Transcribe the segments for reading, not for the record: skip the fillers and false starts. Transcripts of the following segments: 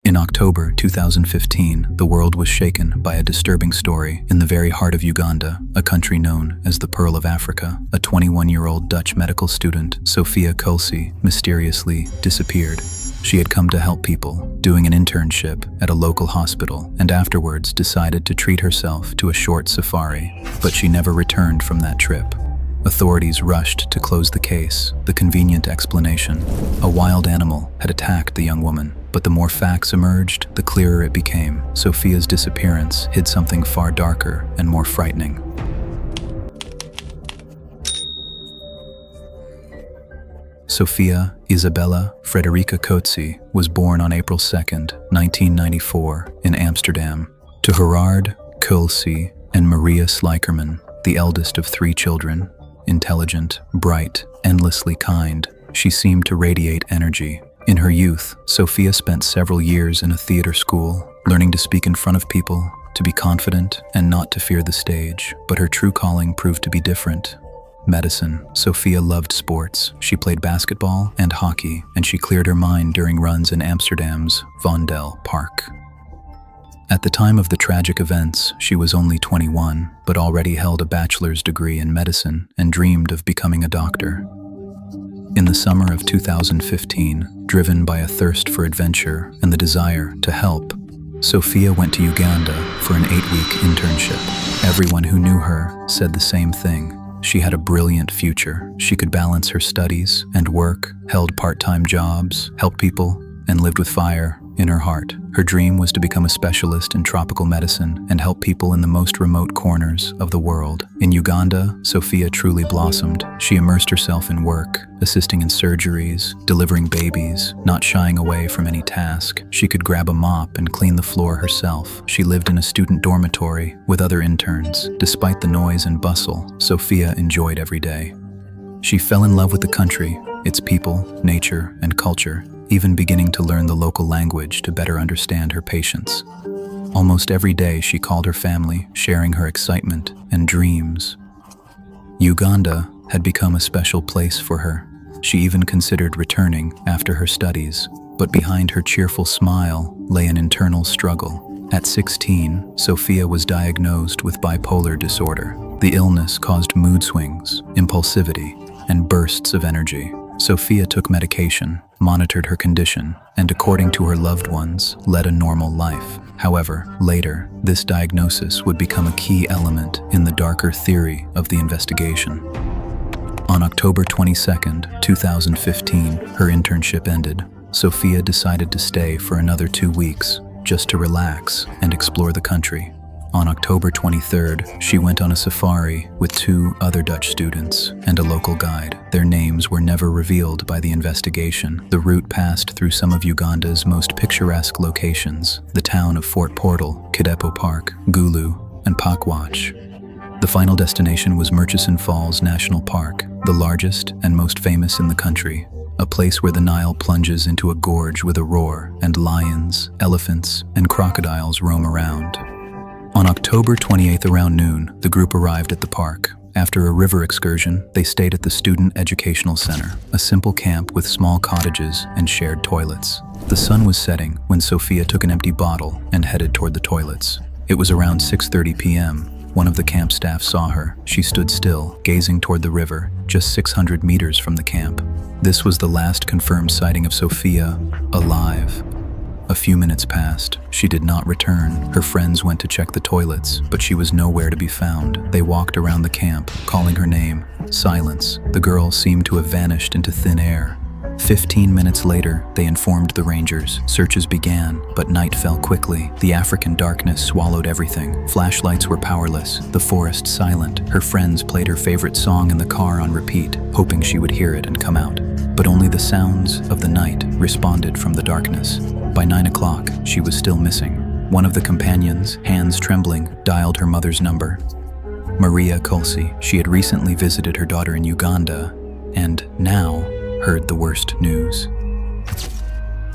In October 2015, the world was shaken by a disturbing story. In the very heart of Uganda, a country known as the Pearl of Africa, a 21-year-old Dutch medical student, Sophia Kolsi, mysteriously disappeared. She had come to help people, doing an internship at a local hospital, and afterwards decided to treat herself to a short safari, but she never returned from that trip. Authorities rushed to close the case. The convenient explanation: a wild animal had attacked the young woman. But the more facts emerged, the clearer it became. Sophia's disappearance hid something far darker and more frightening. Sophia Isabella Frederica Kolsi was born on April 2, 1994, in Amsterdam, to Gerard Kolsi and Maria Slijkerman, the eldest of 3 children. Intelligent, bright, endlessly kind, she seemed to radiate energy. In her youth, Sophia spent several years in a theater school, learning to speak in front of people, to be confident, and not to fear the stage. But her true calling proved to be different. Medicine. Sophia loved sports. She played basketball and hockey, and she cleared her mind during runs in Amsterdam's Vondel Park. At the time of the tragic events, she was only 21, but already held a bachelor's degree in medicine and dreamed of becoming a doctor. In the summer of 2015, driven by a thirst for adventure and the desire to help, Sophia went to Uganda for an 8-week internship. Everyone who knew her said the same thing. She had a brilliant future. She could balance her studies and work, held part-time jobs, helped people, and lived with fire in her heart. Her dream was to become a specialist in tropical medicine and help people in the most remote corners of the world. In Uganda, Sophia truly blossomed. She immersed herself in work, assisting in surgeries, delivering babies, not shying away from any task. She could grab a mop and clean the floor herself. She lived in a student dormitory with other interns. Despite the noise and bustle, Sophia enjoyed every day. She fell in love with the country, its people, nature, and culture, even beginning to learn the local language to better understand her patients. Almost every day she called her family, sharing her excitement and dreams. Uganda had become a special place for her. She even considered returning after her studies, but behind her cheerful smile lay an internal struggle. At 16, Sophia was diagnosed with bipolar disorder. The illness caused mood swings, impulsivity, and bursts of energy. Sophia took medication, monitored her condition, and according to her loved ones, led a normal life. However, later, this diagnosis would become a key element in the darker theory of the investigation. On October 22, 2015, her internship ended. Sophia decided to stay for another 2 weeks, just to relax and explore the country. On October 23rd, she went on a safari with 2 other Dutch students and a local guide. Their names were never revealed by the investigation. The route passed through some of Uganda's most picturesque locations, the town of Fort Portal, Kidepo Park, Gulu, and Pakwach. The final destination was Murchison Falls National Park, the largest and most famous in the country, a place where the Nile plunges into a gorge with a roar, and lions, elephants, and crocodiles roam around. On October 28th around noon, the group arrived at the park. After a river excursion, they stayed at the Student Educational Center, a simple camp with small cottages and shared toilets. The sun was setting when Sophia took an empty bottle and headed toward the toilets. It was around 6:30 p.m. One of the camp staff saw her. She stood still, gazing toward the river, just 600 meters from the camp. This was the last confirmed sighting of Sophia alive. A few minutes passed. She did not return. Her friends went to check the toilets, but she was nowhere to be found. They walked around the camp, calling her name. Silence. The girl seemed to have vanished into thin air. 15 minutes later, they informed the rangers. Searches began, but night fell quickly. The African darkness swallowed everything. Flashlights were powerless, the forest silent. Her friends played her favorite song in the car on repeat, hoping she would hear it and come out. But only the sounds of the night responded from the darkness. By 9 o'clock, she was still missing. One of the companions, hands trembling, dialed her mother's number. Maria Kolsi. She had recently visited her daughter in Uganda, and now heard the worst news.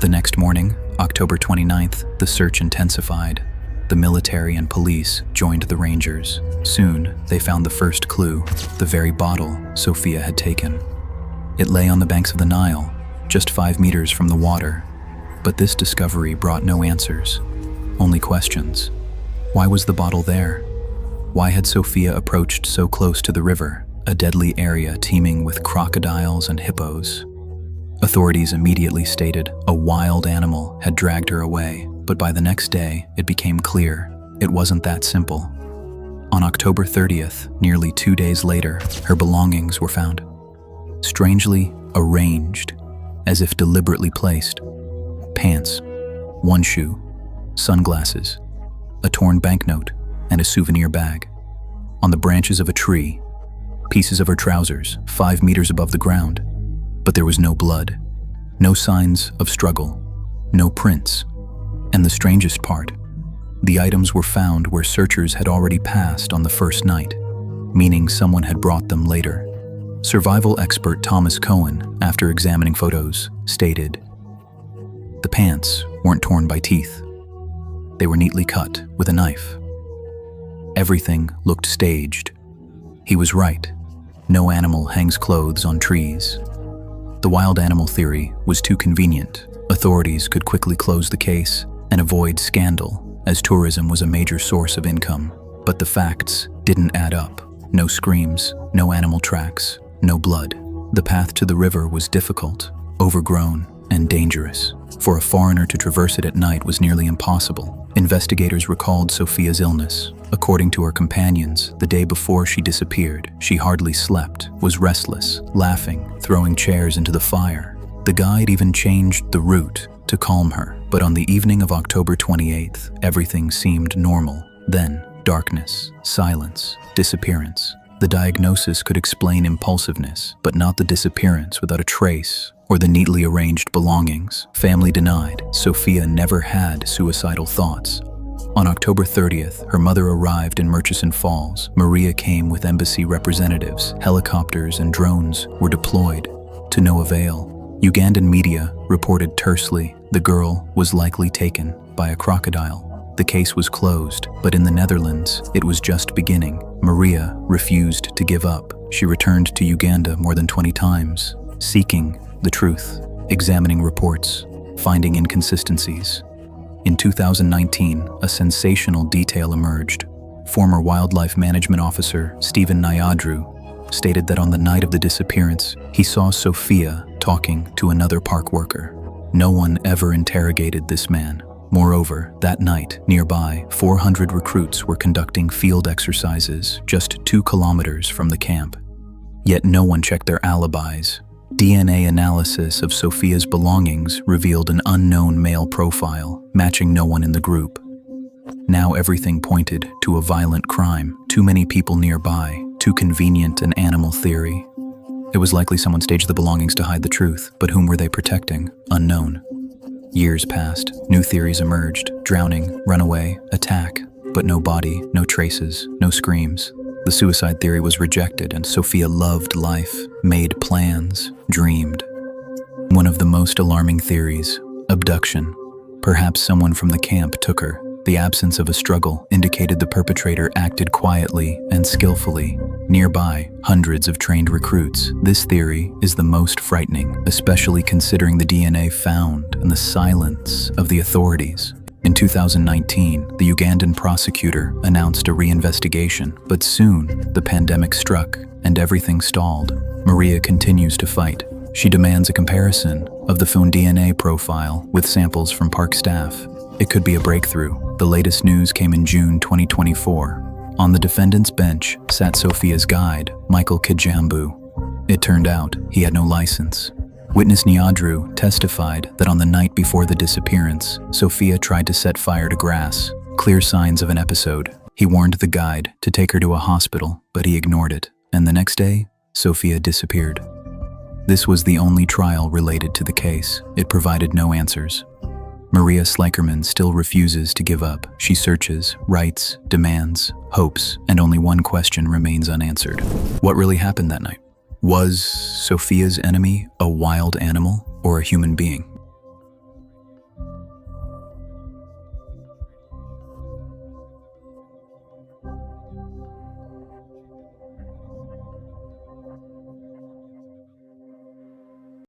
The next morning, October 29th, the search intensified. The military and police joined the rangers. Soon, they found the first clue, the very bottle Sophia had taken. It lay on the banks of the Nile, just 5 meters from the water. But this discovery brought no answers, only questions. Why was the bottle there? Why had Sophia approached so close to the river, a deadly area teeming with crocodiles and hippos? Authorities immediately stated a wild animal had dragged her away, but by the next day, it became clear it wasn't that simple. On October 30th, nearly 2 days later, her belongings were found. Strangely arranged, as if deliberately placed. Pants, one shoe, sunglasses, a torn banknote, and a souvenir bag. On the branches of a tree, pieces of her trousers, 5 meters above the ground. But there was no blood, no signs of struggle, no prints. And the strangest part, the items were found where searchers had already passed on the first night, meaning someone had brought them later. Survival expert Thomas Cohen, after examining photos, stated, "The pants weren't torn by teeth. They were neatly cut with a knife. Everything looked staged." He was right. No animal hangs clothes on trees. The wild animal theory was too convenient. Authorities could quickly close the case and avoid scandal, as tourism was a major source of income. But the facts didn't add up. No screams, no animal tracks, no blood. The path to the river was difficult, overgrown, and dangerous. For a foreigner to traverse it at night was nearly impossible. Investigators recalled Sophia's illness. According to her companions, the day before she disappeared, she hardly slept, was restless, laughing, throwing chairs into the fire. The guide even changed the route to calm her, but on the evening of October 28th, everything seemed normal. Then, darkness, silence, disappearance. The diagnosis could explain impulsiveness, but not the disappearance without a trace or the neatly arranged belongings. Family denied. Sophia never had suicidal thoughts. On October 30th, her mother arrived in Murchison Falls. Maria came with embassy representatives. Helicopters and drones were deployed, to no avail. Ugandan media reported tersely the girl was likely taken by a crocodile. The case was closed, but in the Netherlands, it was just beginning. Maria refused to give up. She returned to Uganda more than 20 times, seeking the truth, examining reports, finding inconsistencies. In 2019, a sensational detail emerged. Former wildlife management officer Stephen Nyadru stated that on the night of the disappearance, he saw Sophia talking to another park worker. No one ever interrogated this man. Moreover, that night, nearby, 400 recruits were conducting field exercises just 2 kilometers from the camp. Yet no one checked their alibis. DNA analysis of Sophia's belongings revealed an unknown male profile, matching no one in the group. Now everything pointed to a violent crime. Too many people nearby, too convenient an animal theory. It was likely someone staged the belongings to hide the truth, but whom were they protecting? Unknown. Years passed, new theories emerged: drowning, runaway, attack, but no body, no traces, no screams. The suicide theory was rejected, and Sophia loved life, made plans, dreamed. One of the most alarming theories: abduction. Perhaps someone from the camp took her. The absence of a struggle indicated the perpetrator acted quietly and skillfully. Nearby, hundreds of trained recruits. This theory is the most frightening, especially considering the DNA found and the silence of the authorities. In 2019, the Ugandan prosecutor announced a reinvestigation, but soon the pandemic struck and everything stalled. Maria continues to fight. She demands a comparison of the phone DNA profile with samples from park staff. It could be a breakthrough. The latest news came in June 2024. On the defendant's bench sat Sophia's guide, Michael Kijambu. It turned out he had no license. Witness Nyadru testified that on the night before the disappearance, Sophia tried to set fire to grass, clear signs of an episode. He warned the guide to take her to a hospital, but he ignored it. And the next day, Sophia disappeared. This was the only trial related to the case. It provided no answers. Maria Slikerman still refuses to give up. She searches, writes, demands, hopes, and only one question remains unanswered. What really happened that night? Was Sophia's enemy a wild animal or a human being?